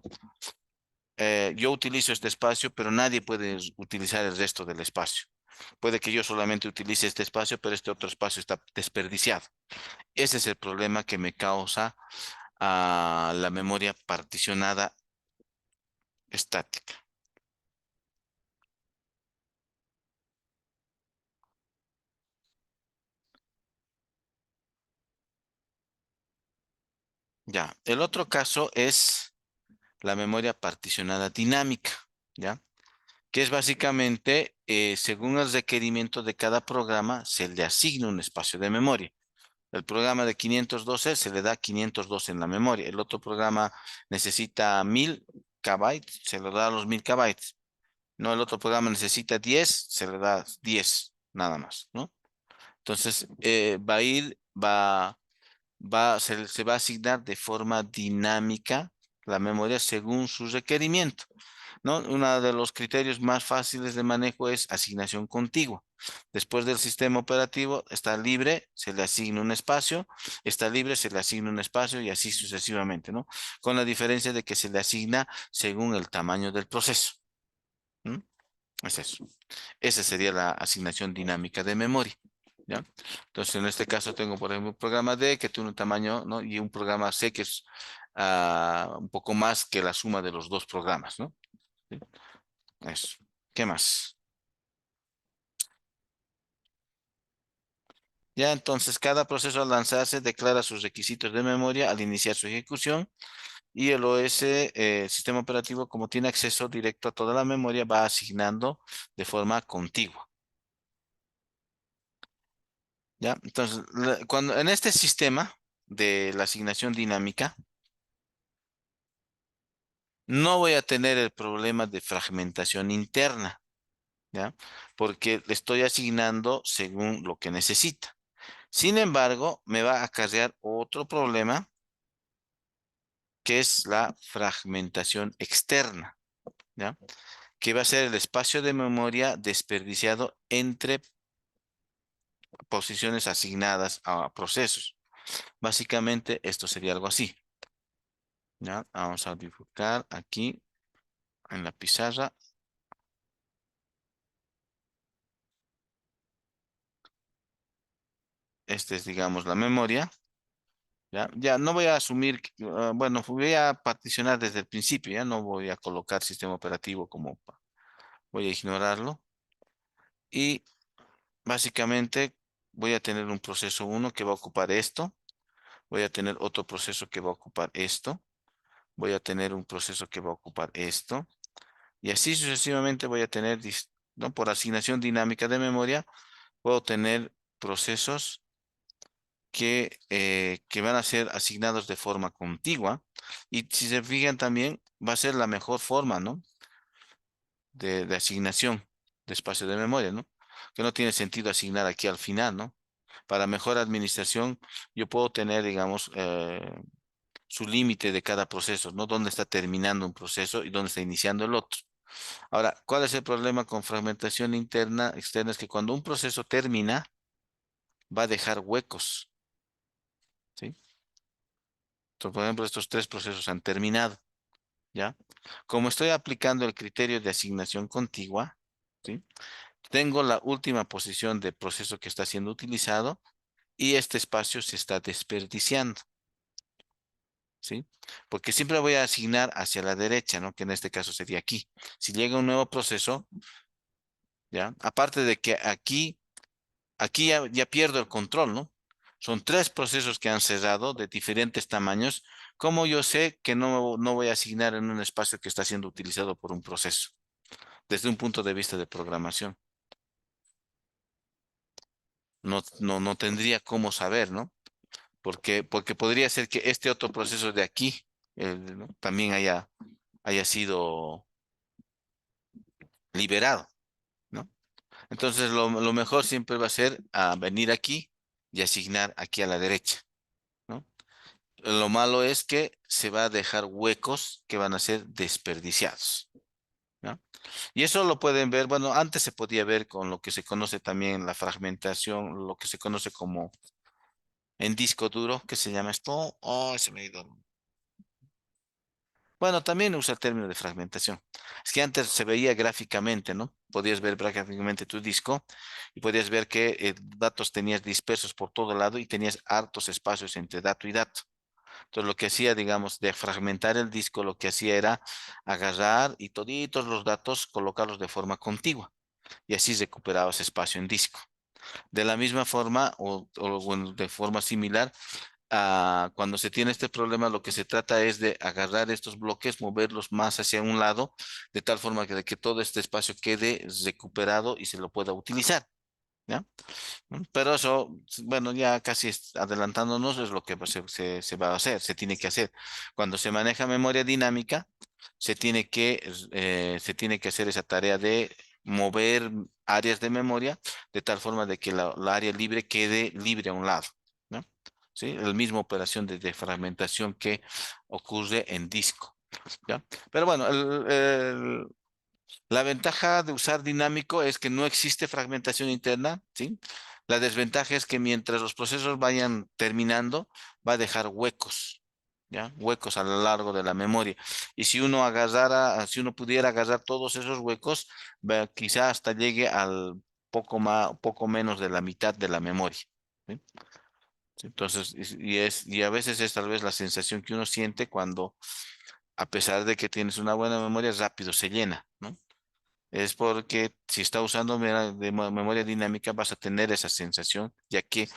yo utilizo este espacio, pero nadie puede utilizar el resto del espacio. Puede que yo solamente utilice este espacio, pero este otro espacio está desperdiciado. Ese es el problema que me causa la memoria particionada estática. Ya, el otro caso es la memoria particionada dinámica, ¿ya? Que es básicamente, según el requerimiento de cada programa, se le asigna un espacio de memoria. El programa de 512 se le da 512 en la memoria. El otro programa necesita 1000 kbytes, se le da los 1000 kbytes. No, el otro programa necesita 10, se le da 10, nada más, ¿no? Entonces, se va a asignar de forma dinámica la memoria según su requerimiento, ¿no? Uno de los criterios más fáciles de manejo es asignación contigua. Después del sistema operativo está libre, se le asigna un espacio, está libre, se le asigna un espacio y así sucesivamente, ¿no? Con la diferencia de que se le asigna según el tamaño del proceso. ¿M? Es eso. Esa sería la asignación dinámica de memoria. ¿Ya? Entonces, en este caso tengo, por ejemplo, un programa D que tiene un tamaño, ¿no? Y un programa C que es un poco más que la suma de los dos programas, ¿no? ¿Sí? Eso. ¿Qué más? Ya, entonces, cada proceso al lanzarse declara sus requisitos de memoria al iniciar su ejecución y el OS, sistema operativo, como tiene acceso directo a toda la memoria, va asignando de forma contigua. ¿Ya? Entonces, cuando en este sistema de la asignación dinámica, no voy a tener el problema de fragmentación interna, ¿ya? Porque le estoy asignando según lo que necesita. Sin embargo, me va a acarrear otro problema que es la fragmentación externa, ¿ya? Que va a ser el espacio de memoria desperdiciado entre posiciones asignadas a procesos. Básicamente, esto sería algo así, ¿ya? Vamos a dibujar aquí en la pizarra. Esta es, digamos, la memoria. Ya, ya no voy a asumir, bueno, voy a particionar desde el principio, ya no voy a colocar sistema operativo voy a ignorarlo. Y básicamente voy a tener un proceso uno que va a ocupar esto, voy a tener otro proceso que va a ocupar esto, voy a tener un proceso que va a ocupar esto, y así sucesivamente voy a tener, ¿no? Por asignación dinámica de memoria, puedo tener procesos que van a ser asignados de forma contigua. Y si se fijan también, va a ser la mejor forma, ¿no? De asignación de espacio de memoria, ¿no? Que no tiene sentido asignar aquí al final, ¿no? Para mejor administración, yo puedo tener, digamos, su límite de cada proceso, ¿no? Dónde está terminando un proceso y dónde está iniciando el otro. Ahora, ¿cuál es el problema con fragmentación interna, externa? Es que cuando un proceso termina, va a dejar huecos, ¿sí? Entonces, por ejemplo, estos tres procesos han terminado, ¿ya? Como estoy aplicando el criterio de asignación contigua, ¿sí? Tengo la última posición del proceso que está siendo utilizado y este espacio se está desperdiciando, ¿sí? Porque siempre voy a asignar hacia la derecha, ¿no? Que en este caso sería aquí. Si llega un nuevo proceso, ¿ya? Aparte de que aquí ya pierdo el control, ¿no? Son tres procesos que han cerrado de diferentes tamaños. ¿Cómo yo sé que no voy a asignar en un espacio que está siendo utilizado por un proceso? Desde un punto de vista de programación. No tendría cómo saber, ¿no? Porque podría ser que este otro proceso de aquí ¿no? También haya sido liberado, ¿no? Entonces lo mejor siempre va a ser venir aquí y asignar aquí a la derecha, ¿no? Lo malo es que se va a dejar huecos que van a ser desperdiciados, ¿no? Y eso lo pueden ver, bueno, antes se podía ver con lo que se conoce también la fragmentación, lo que se conoce como en disco duro, ¿qué se llama esto? Oh, se me ha ido. Bueno, también usa el término de fragmentación. Es que antes se veía gráficamente, ¿no? Podías ver gráficamente tu disco y podías ver que datos tenías dispersos por todo lado y tenías hartos espacios entre dato y dato. Entonces, lo que hacía, digamos, de fragmentar el disco, lo que hacía era agarrar y toditos los datos colocarlos de forma contigua y así recuperabas espacio en disco. De la misma forma o bueno, de forma similar, Cuando se tiene este problema, lo que se trata es de agarrar estos bloques, moverlos más hacia un lado, de tal forma que todo este espacio quede recuperado y se lo pueda utilizar. ¿Ya? Pero eso, bueno, ya casi adelantándonos es lo que se va a hacer, se tiene que hacer. Cuando se maneja memoria dinámica, se tiene que hacer esa tarea de mover áreas de memoria de tal forma de que la área libre quede libre a un lado, ¿no? ¿Sí? La misma operación de fragmentación que ocurre en disco, ¿ya? Pero bueno, la ventaja de usar dinámico es que no existe fragmentación interna, ¿sí? La desventaja es que mientras los procesos vayan terminando, va a dejar huecos, ¿ya? Huecos a lo largo de la memoria. Y si uno pudiera agarrar todos esos huecos, quizá hasta llegue al poco menos de la mitad de la memoria, ¿sí? Entonces, y a veces es tal vez la sensación que uno siente cuando, a pesar de que tienes una buena memoria, rápido se llena, ¿no? Es porque si está usando memoria dinámica vas a tener esa sensación, ya que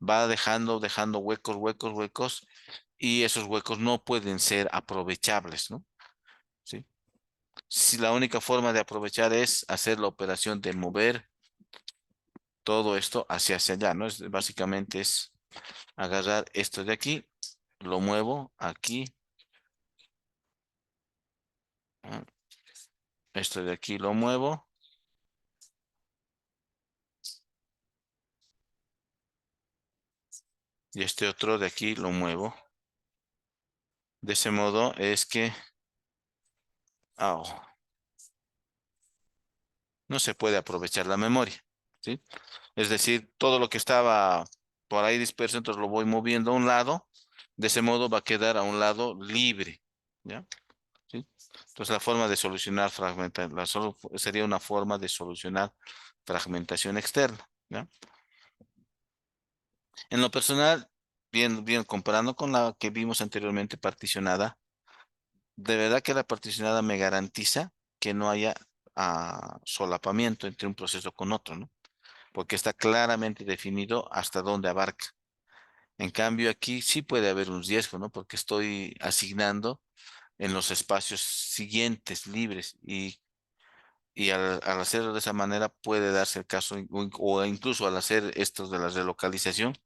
va dejando huecos, huecos, huecos, y esos huecos no pueden ser aprovechables, ¿no? ¿Sí? Si la única forma de aprovechar es hacer la operación de mover todo esto hacia allá, ¿no? Básicamente es agarrar esto de aquí, lo muevo aquí, ¿no? Esto de aquí lo muevo, y este otro de aquí lo muevo. De ese modo es que ah, no se puede aprovechar la memoria, ¿sí? Es decir, todo lo que estaba por ahí disperso, entonces lo voy moviendo a un lado, de ese modo va a quedar a un lado libre, ¿ya? ¿Sí? Entonces la forma de solucionar sería una forma de solucionar fragmentación externa, ¿ya? En lo personal, bien comparando con la que vimos anteriormente particionada, de verdad que la particionada me garantiza que no haya solapamiento entre un proceso con otro, ¿no? Porque está claramente definido hasta dónde abarca. En cambio, aquí sí puede haber un riesgo, ¿no? Porque estoy asignando en los espacios siguientes libres y al hacerlo de esa manera puede darse el caso, o incluso al hacer esto de la relocalización,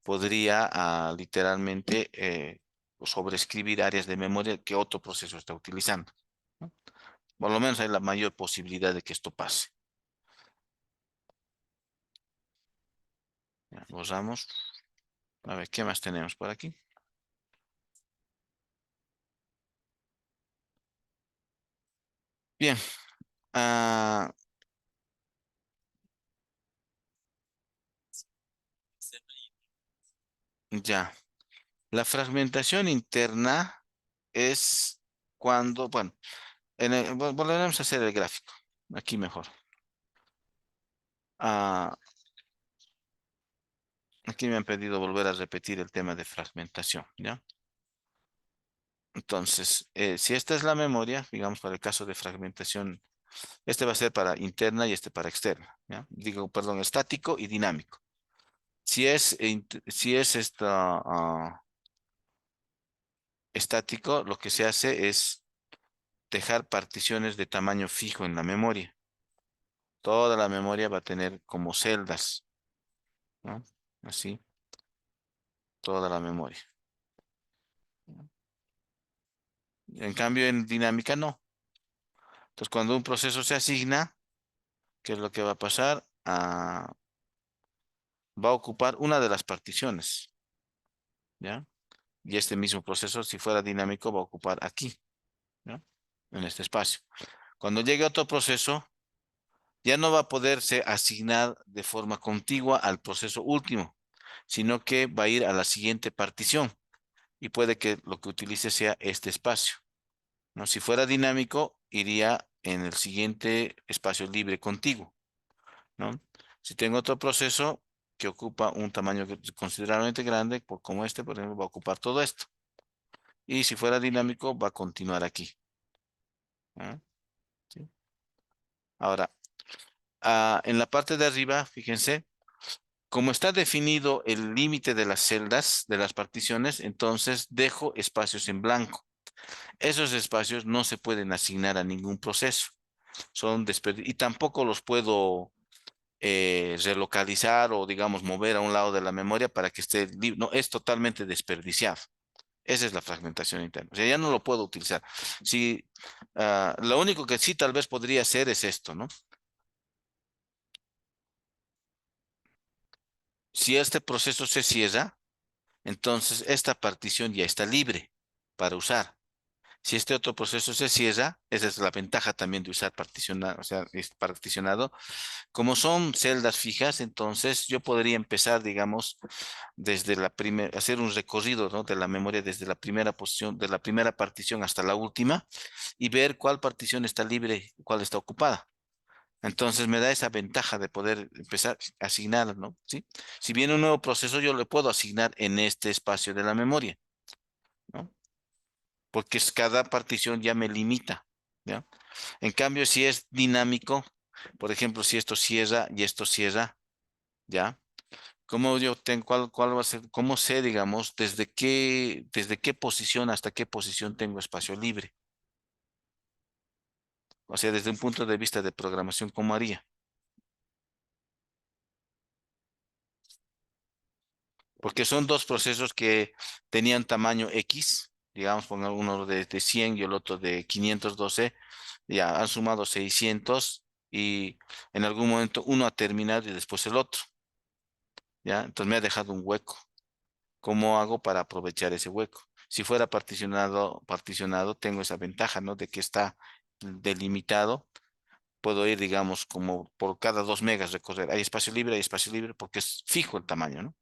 podría literalmente sobreescribir áreas de memoria que otro proceso está utilizando, ¿no? Por lo menos hay la mayor posibilidad de que esto pase. Ya, borramos. A ver, ¿qué más tenemos por aquí? Bien. ah, ya. La fragmentación interna es cuando, bueno, volveremos a hacer el gráfico. Aquí mejor. Ah, aquí me han pedido volver a repetir el tema de fragmentación, ¿ya? Entonces, si esta es la memoria, digamos, para el caso de fragmentación, este va a ser para interna y este para externa, ¿ya? Digo, perdón, estático y dinámico. Si es estático, lo que se hace es dejar particiones de tamaño fijo en la memoria. Toda la memoria va a tener como celdas, ¿no? Así, toda la memoria. En cambio, en dinámica no. Entonces, cuando un proceso se asigna, ¿qué es lo que va a pasar? Va a ocupar una de las particiones, ¿ya? Y este mismo proceso, si fuera dinámico, va a ocupar aquí, ¿ya? En este espacio. Cuando llegue otro proceso, ya no va a poderse asignar de forma contigua al proceso último, sino que va a ir a la siguiente partición y puede que lo que utilice sea este espacio, ¿no? Si fuera dinámico, iría en el siguiente espacio libre contiguo, ¿no? Si tengo otro proceso que ocupa un tamaño considerablemente grande, como este, por ejemplo, va a ocupar todo esto. Y si fuera dinámico, va a continuar aquí, ¿ah? ¿Sí? Ahora, en la parte de arriba, fíjense, Como está definido el límite de las celdas, de las particiones, entonces dejo espacios en blanco. Esos espacios no se pueden asignar a ningún proceso. Y tampoco los puedo relocalizar o, digamos, mover a un lado de la memoria para que esté libre. No, es totalmente desperdiciado. Esa es la fragmentación interna. O sea, ya no lo puedo utilizar. Si, lo único que sí tal vez podría hacer es esto, ¿no? Si este proceso se cierra, entonces esta partición ya está libre para usar. Si este otro proceso se cierra, esa es la ventaja también de usar particionado, o sea, es particionado. Como son celdas fijas, entonces yo podría empezar, digamos, desde la primera, hacer un recorrido, ¿no? De la memoria desde la primera posición, de la primera partición hasta la última y ver cuál partición está libre y cuál está ocupada. Entonces me da esa ventaja de poder empezar a asignar, ¿no? ¿Sí? Si viene un nuevo proceso, yo le puedo asignar en este espacio de la memoria, ¿no? Porque cada partición ya me limita, ¿ya? En cambio, si es dinámico, por ejemplo, si esto cierra y esto cierra, ¿ya? ¿Cómo yo tengo, cuál va a ser, cómo sé, digamos, desde qué posición hasta qué posición tengo espacio libre? O sea, desde un punto de vista de programación, ¿cómo haría? Porque son dos procesos que tenían tamaño X, digamos, ponga uno de 100 y el otro de 512, ya han sumado 600 y en algún momento uno ha terminado y después el otro, ¿ya? Entonces me ha dejado un hueco. ¿Cómo hago para aprovechar ese hueco? Si fuera particionado, tengo esa ventaja, ¿no? De que está delimitado. Puedo ir, digamos, como por cada 2 megas recorrer. Hay espacio libre porque es fijo el tamaño, ¿no?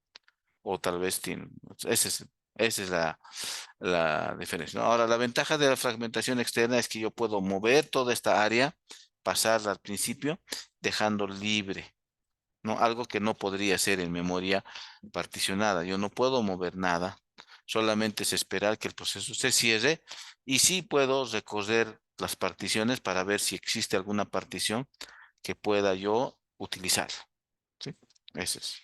O tal vez tiene. Esa es la diferencia, ¿no? Ahora, la ventaja de la fragmentación externa es que yo puedo mover toda esta área, pasarla al principio, dejando libre. ¿No? Algo que no podría ser en memoria particionada. Yo no puedo mover nada, solamente es esperar que el proceso se cierre y sí puedo recorrer las particiones para ver si existe alguna partición que pueda yo utilizar. ¿Sí? Ese es.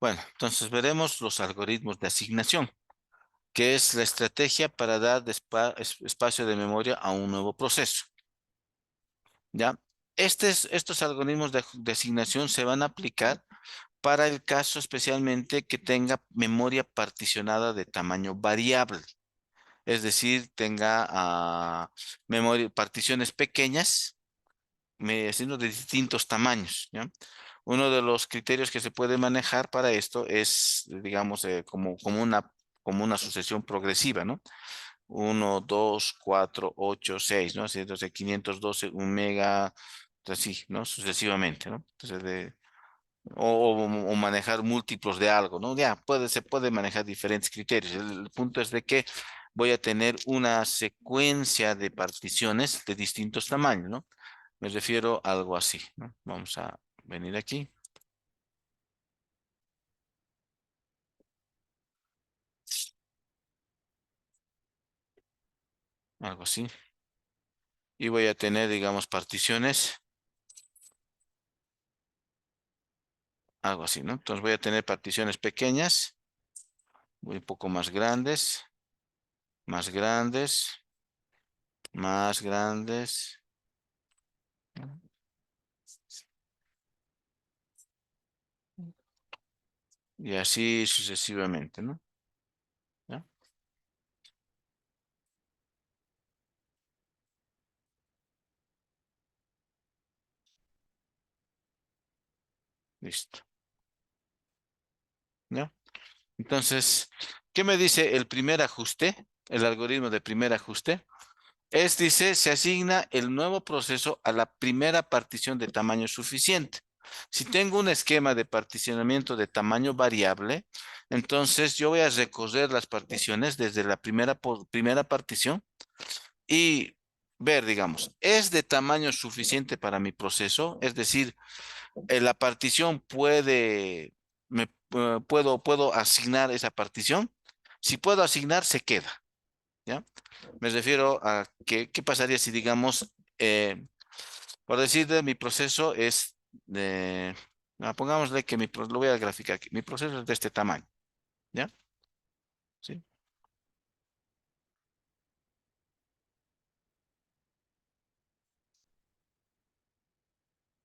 Bueno, entonces veremos los algoritmos de asignación, que es la estrategia para dar espacio de memoria a un nuevo proceso. ¿Ya? Estos algoritmos de asignación se van a aplicar para el caso especialmente que tenga memoria particionada de tamaño variable, es decir, tenga particiones pequeñas, siendo de distintos tamaños, ¿ya? Uno de los criterios que se puede manejar para esto es, digamos, como una sucesión progresiva, ¿no? 1, 2, 4, 8, 6, ¿no? Así, entonces 512, 1 mega, así, ¿no? Sucesivamente, ¿no? Entonces, o manejar múltiplos de algo, ¿no? Ya, se puede manejar diferentes criterios. El punto es de que voy a tener una secuencia de particiones de distintos tamaños, ¿no? Me refiero a algo así, ¿no? Vamos a venir aquí, algo así. Y voy a tener, digamos, particiones, algo así, ¿no? Entonces voy a tener particiones pequeñas, un poco más grandes, más grandes, más grandes, ¿no? Y así sucesivamente, ¿no? ¿Ya? Listo. ¿Ya? Entonces, ¿qué me dice el primer ajuste? El algoritmo de primer ajuste. Dice, se asigna el nuevo proceso a la primera partición de tamaño suficiente. Si tengo un esquema de particionamiento de tamaño variable, entonces yo voy a recorrer las particiones desde la primera partición y ver, digamos, ¿es de tamaño suficiente para mi proceso? Es decir, la partición puede puedo asignar esa partición. Si puedo asignar, se queda, ¿ya? Me refiero a que, ¿qué pasaría si, digamos, por decir de mi proceso es de, pongámosle que lo voy a graficar aquí, mi proceso es de este tamaño, ¿ya? ¿Sí?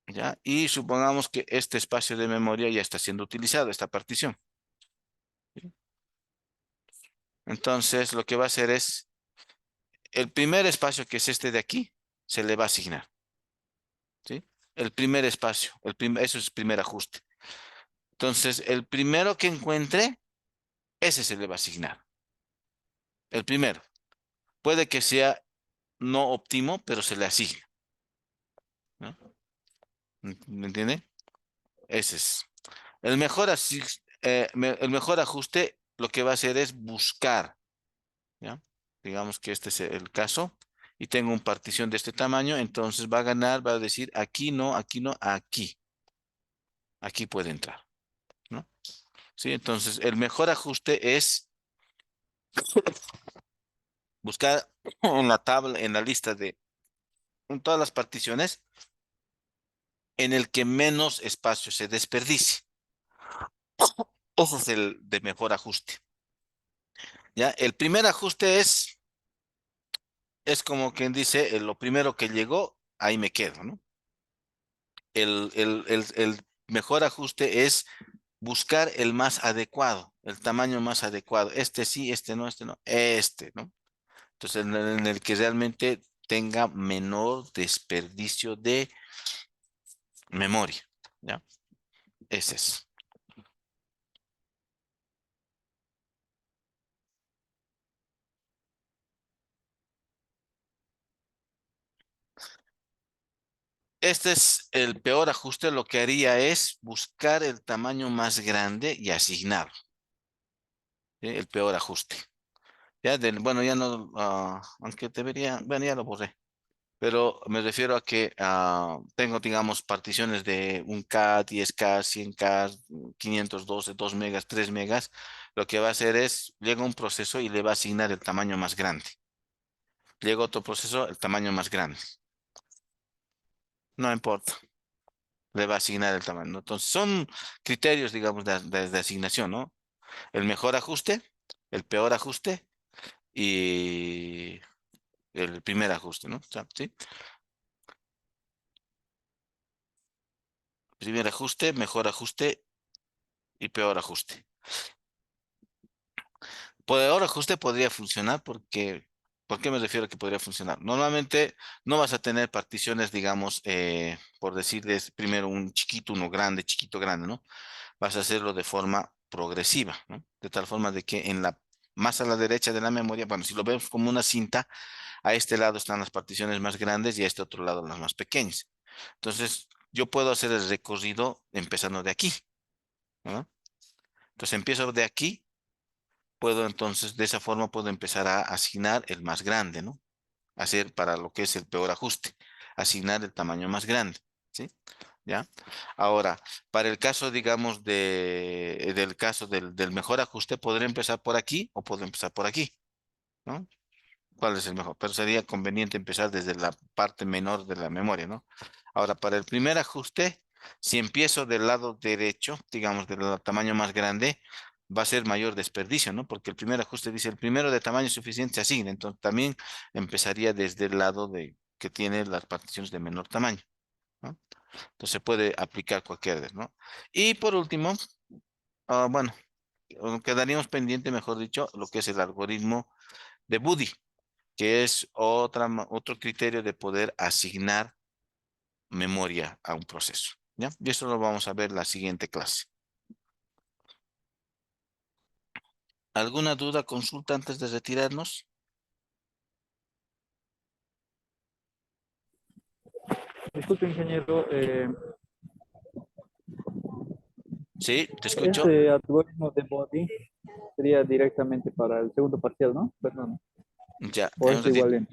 ¿Ya? Y supongamos que este espacio de memoria ya está siendo utilizado, esta partición. ¿Sí? Entonces, lo que va a hacer es, el primer espacio que es este de aquí, se le va a asignar, ¿sí? El primer espacio, eso es primer ajuste. Entonces, el primero que encuentre, ese se le va a asignar. El primero. Puede que sea no óptimo, pero se le asigna, ¿no? ¿Me entiende? Ese es. El mejor ajuste lo que va a hacer es buscar, ¿ya? Digamos que este es el caso y tengo un partición de este tamaño, entonces va a ganar, va a decir aquí no, aquí no, aquí. Aquí puede entrar, ¿no? Sí, entonces el mejor ajuste es buscar en la tabla, en la lista en todas las particiones, en el que menos espacio se desperdicie. Ese es el de mejor ajuste. ¿Ya? El primer ajuste es como quien dice, lo primero que llegó, ahí me quedo, ¿no? El mejor ajuste es buscar el más adecuado, el tamaño más adecuado. Este sí, este no, este, ¿no? Entonces, en el que realmente tenga menor desperdicio de memoria, ¿ya? Ese es. Este es el peor ajuste. Lo que haría es buscar el tamaño más grande y asignarlo, ¿sí? El peor ajuste. Bueno, ya no, aunque debería, bueno, ya lo borré, pero me refiero a que tengo, digamos, particiones de 1K, 10K, 100K, 512, 2 megas, 3 megas. Lo que va a hacer es, llega un proceso y le va a asignar el tamaño más grande. Llega otro proceso, el tamaño más grande. No importa, le va a asignar el tamaño, ¿no? Entonces, son criterios, digamos, de asignación, ¿no? El mejor ajuste, el peor ajuste y el primer ajuste, ¿no? O sea, ¿sí? Primer ajuste, mejor ajuste y peor ajuste. Peor ajuste podría funcionar porque, ¿por qué me refiero a que podría funcionar? Normalmente no vas a tener particiones, digamos, por decirles primero un chiquito, uno grande, chiquito, grande, ¿no? Vas a hacerlo de forma progresiva, ¿no? De tal forma de que más a la derecha de la memoria, bueno, si lo vemos como una cinta, a este lado están las particiones más grandes y a este otro lado las más pequeñas. Entonces, yo puedo hacer el recorrido empezando de aquí, ¿no? Entonces empiezo de aquí, puedo entonces, de esa forma puedo empezar a asignar el más grande, ¿no? Hacer para lo que es el peor ajuste, asignar el tamaño más grande, ¿sí? ¿Ya? Ahora, para el caso, digamos, del caso del mejor ajuste, podré empezar por aquí o puedo empezar por aquí, ¿no? ¿Cuál es el mejor? Pero sería conveniente empezar desde la parte menor de la memoria, ¿no? Ahora, para el primer ajuste, si empiezo del lado derecho, digamos, del tamaño más grande, va a ser mayor desperdicio, ¿no? Porque el primer ajuste dice el primero de tamaño suficiente se asigna. Entonces, también empezaría desde el lado que tiene las particiones de menor tamaño, ¿no? Entonces, se puede aplicar cualquiera, ¿no? Y por último, bueno, quedaríamos pendiente, mejor dicho, lo que es el algoritmo de Buddy, que es otro criterio de poder asignar memoria a un proceso, ¿ya? Y eso lo vamos a ver en la siguiente clase. ¿Alguna duda, consulta antes de retirarnos? Disculpe, ingeniero, Sí, te escucho. este algoritmo de Body sería directamente para el segundo parcial, ¿no? Perdón. Ya, O es igual en...